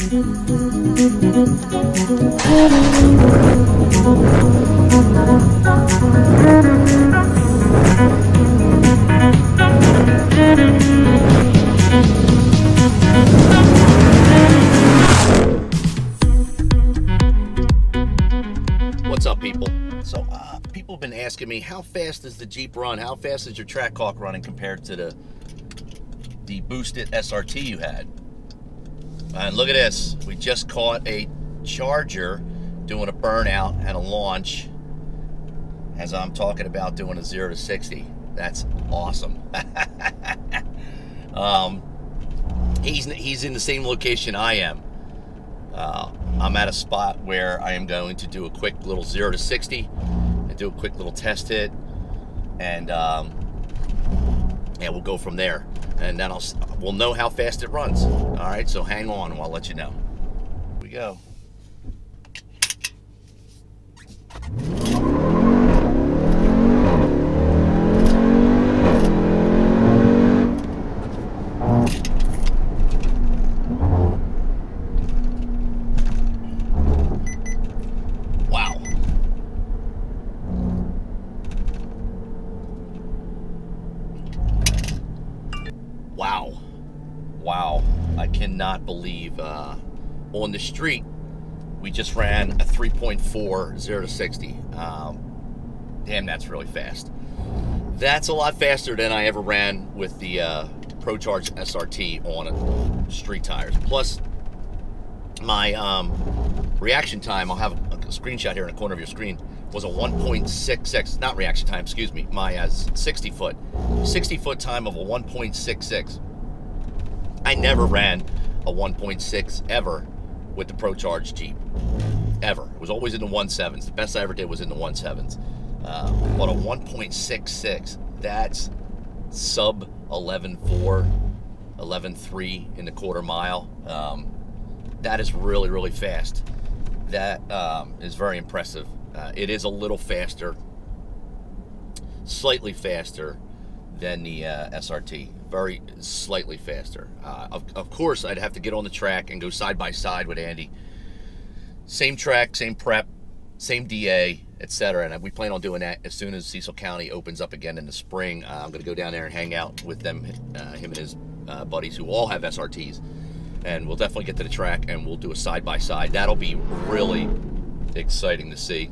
What's up, people? So people have been asking me, how fast does the Jeep run? How fast is your Trackhawk running compared to the boosted SRT you had? And look at this. We just caught a Charger doing a burnout and a launch as I'm talking about doing a 0 to 60. That's awesome. He's in the same location I am. I'm at a spot where I am going to do a quick little 0 to 60 and do a quick little test hit, and we'll go from there. And then we'll know how fast it runs. All right, so hang on and I'll let you know. Here we go. Wow, I cannot believe on the street we just ran a 3.4 0 to 60. Damn, that's really fast. That's a lot faster than I ever ran with the Procharged SRT on street tires. Plus, my reaction time, I'll have a screenshot here in the corner of your screen, was a 1.66, not reaction time, excuse me, my 60 foot time of a 1.66. I never ran a 1.6 ever with the Procharged Jeep, ever. It was always in the 1.7s. The best I ever did was in the 1.7s. But a 1.66, that's sub 11.4, 11.3 in the quarter mile. That is really, really fast. That is very impressive. It is a little faster, slightly faster than the SRT. Very slightly faster. Of course, I'd have to get on the track and go side by side with Andy. Same track, same prep, same DA, etc. And we plan on doing that as soon as Cecil County opens up again in the spring. I'm going to go down there and hang out with them, him and his buddies who all have SRTs. And we'll definitely get to the track and we'll do a side by side. That'll be really exciting to see.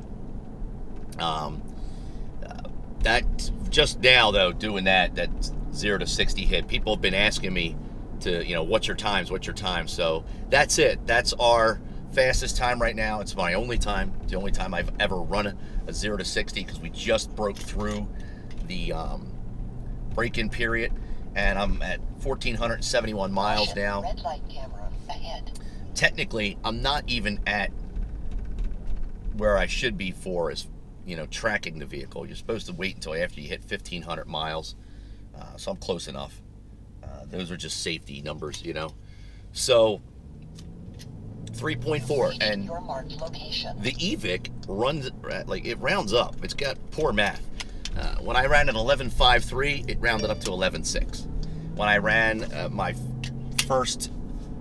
That just now though, doing that 0 to 60 hit, people have been asking me to, what's your times, so that's it. That's our fastest time right now. It's my only time, the only time I've ever run a 0 to 60, because we just broke through the break-in period, and I'm at 1,471 miles now. Red light camera ahead. Technically, I'm not even at where I should be for as tracking the vehicle. You're supposed to wait until after you hit 1,500 miles. So I'm close enough. Those are just safety numbers, So 3.4, and the EVIC runs it rounds up. It's got poor math. When I ran an 11.53, it rounded up to 11.6. When I ran my first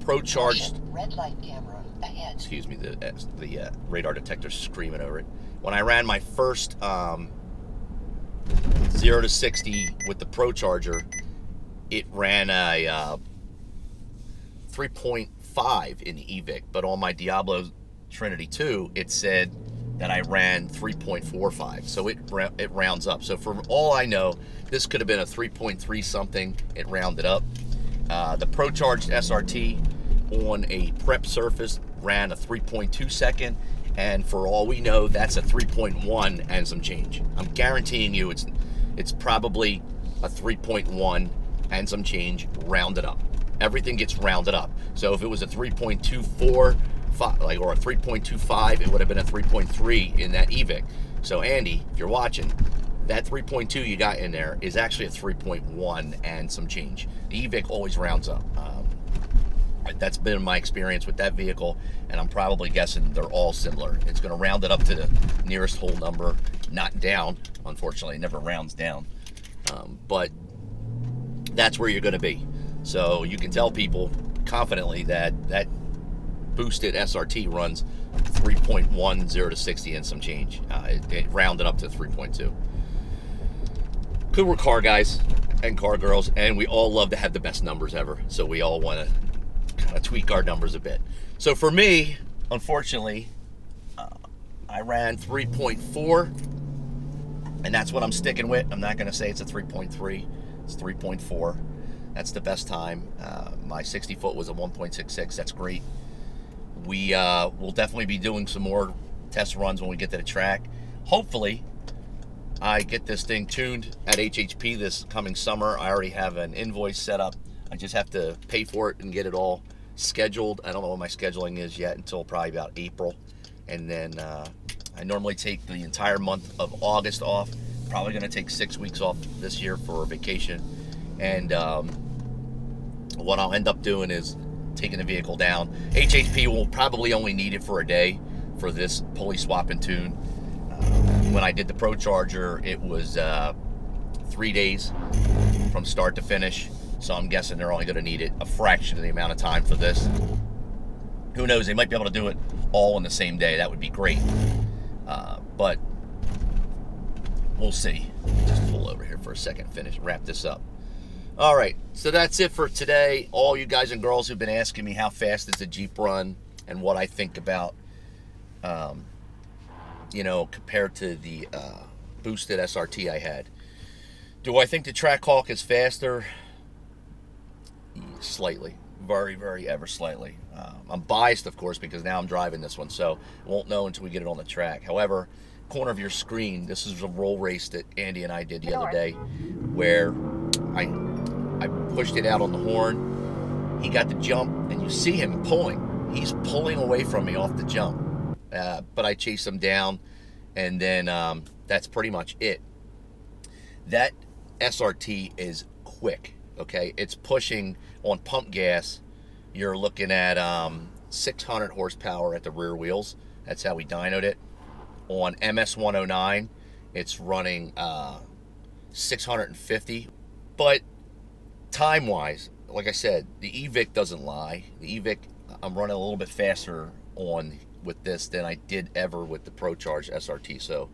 Procharged, red light camera ahead. Excuse me, the radar detector's screaming over it. When I ran my first 0 to 60 with the Procharger, it ran a 3.5 in the EVIC, but on my Diablo Trinity 2, it said that I ran 3.45, so it rounds up. So for all I know, this could have been a 3.3 something. It rounded up. The Procharged SRT on a prep surface ran a 3.2 second, and for all we know, that's a 3.1 and some change. I'm guaranteeing you it's probably a 3.1 and some change rounded up. Everything gets rounded up. So if it was a 3.24 or a 3.25, it would have been a 3.3 in that EVIC. So Andy, if you're watching, that 3.2 you got in there is actually a 3.1 and some change. The EVIC always rounds up. That's been my experience with that vehicle, and I'm probably guessing they're all similar. It's going to round it up to the nearest whole number, not down. Unfortunately, it never rounds down. But that's where you're going to be. So you can tell people confidently that boosted SRT runs 3.10 to 60 and some change. It rounded up to 3.2. Cool car guys and car girls, and we all love to have the best numbers ever. So we all want to kind of tweak our numbers a bit. So for me, unfortunately, I ran 3.4, and that's what I'm sticking with. I'm not going to say it's a 3.3. It's 3.4. That's the best time. My 60 foot was a 1.66. That's great. We will definitely be doing some more test runs when we get to the track. Hopefully, I get this thing tuned at HHP this coming summer. I already have an invoice set up. I just have to pay for it and get it all scheduled. I don't know what my scheduling is yet until probably about April. And then I normally take the entire month of August off. Probably going to take 6 weeks off this year for vacation. And what I'll end up doing is taking the vehicle down. HHP will probably only need it for a day for this pulley swap and tune. When I did the Procharger, it was 3 days from start to finish. So I'm guessing they're only going to need it a fraction of the amount of time for this. Who knows? They might be able to do it all in the same day. That would be great. But we'll see. Just pull over here for a second, wrap this up. All right, so that's it for today. All you guys and girls who've been asking me how fast is the Jeep run and what I think about, you know, compared to the boosted SRT I had. Do I think the Trackhawk is faster? Slightly. Very, very ever slightly. I'm biased, of course, because now I'm driving this one, so won't know until we get it on the track. However, corner of your screen, this is a roll race that Andy and I did the other day, where I pushed it out on the horn. He got the jump, and you see him pulling. He's pulling away from me off the jump. But I chased him down, and then that's pretty much it. That SRT is quick, okay? It's pushing on pump gas. You're looking at 600 horsepower at the rear wheels. That's how we dynoed it. On MS109, it's running 650. But time-wise, like I said, the EVIC doesn't lie. The EVIC, I'm running a little bit faster on with this than I did ever with the Procharged SRT. So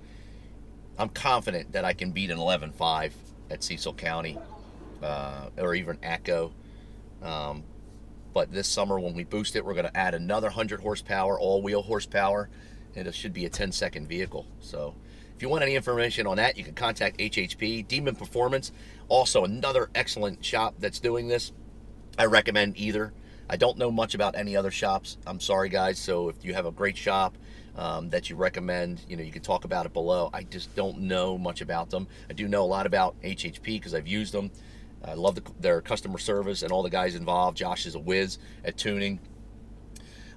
I'm confident that I can beat an 11.5 at Cecil County or even ACO. But this summer when we boost it, we're going to add another 100 horsepower, all-wheel horsepower, and it should be a 10-second vehicle. So if you want any information on that, you can contact HHP. Demon Performance, also another excellent shop that's doing this. I recommend either. I don't know much about any other shops. I'm sorry, guys. So if you have a great shop that you recommend, you know, you can talk about it below. I just don't know much about them. I do know a lot about HHP because I've used them. I love their customer service and all the guys involved. Josh is a whiz at tuning.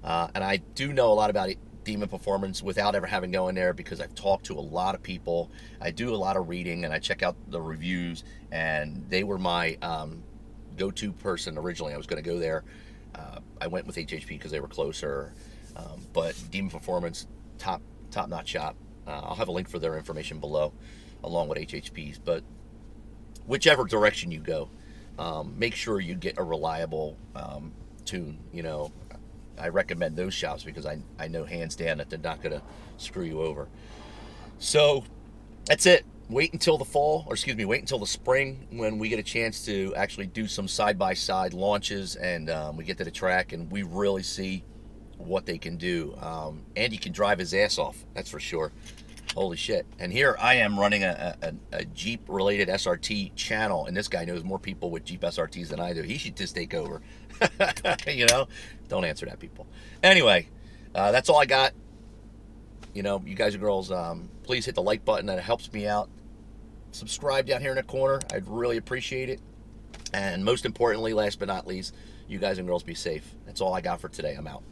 And I do know a lot about Demon Performance without ever having gone there because I've talked to a lot of people. I do a lot of reading and I check out the reviews, and they were my go-to person originally. I was going to go there. I went with HHP because they were closer. But Demon Performance, top-notch shop. I'll have a link for their information below along with HHP's. But whichever direction you go, make sure you get a reliable tune. You know, I recommend those shops because I know hands down that they're not going to screw you over. So that's it. Wait until the fall, or excuse me, wait until the spring when we get a chance to actually do some side-by-side launches and we get to the track and we really see what they can do. Andy can drive his ass off, that's for sure. Holy shit. And here I am running a Jeep-related SRT channel, and this guy knows more people with Jeep SRTs than I do. He should just take over. You know? Don't answer that, people. Anyway, that's all I got. You know, you guys and girls, please hit the like button. That helps me out. Subscribe down here in the corner. I'd really appreciate it. And most importantly, last but not least, you guys and girls be safe. That's all I got for today. I'm out.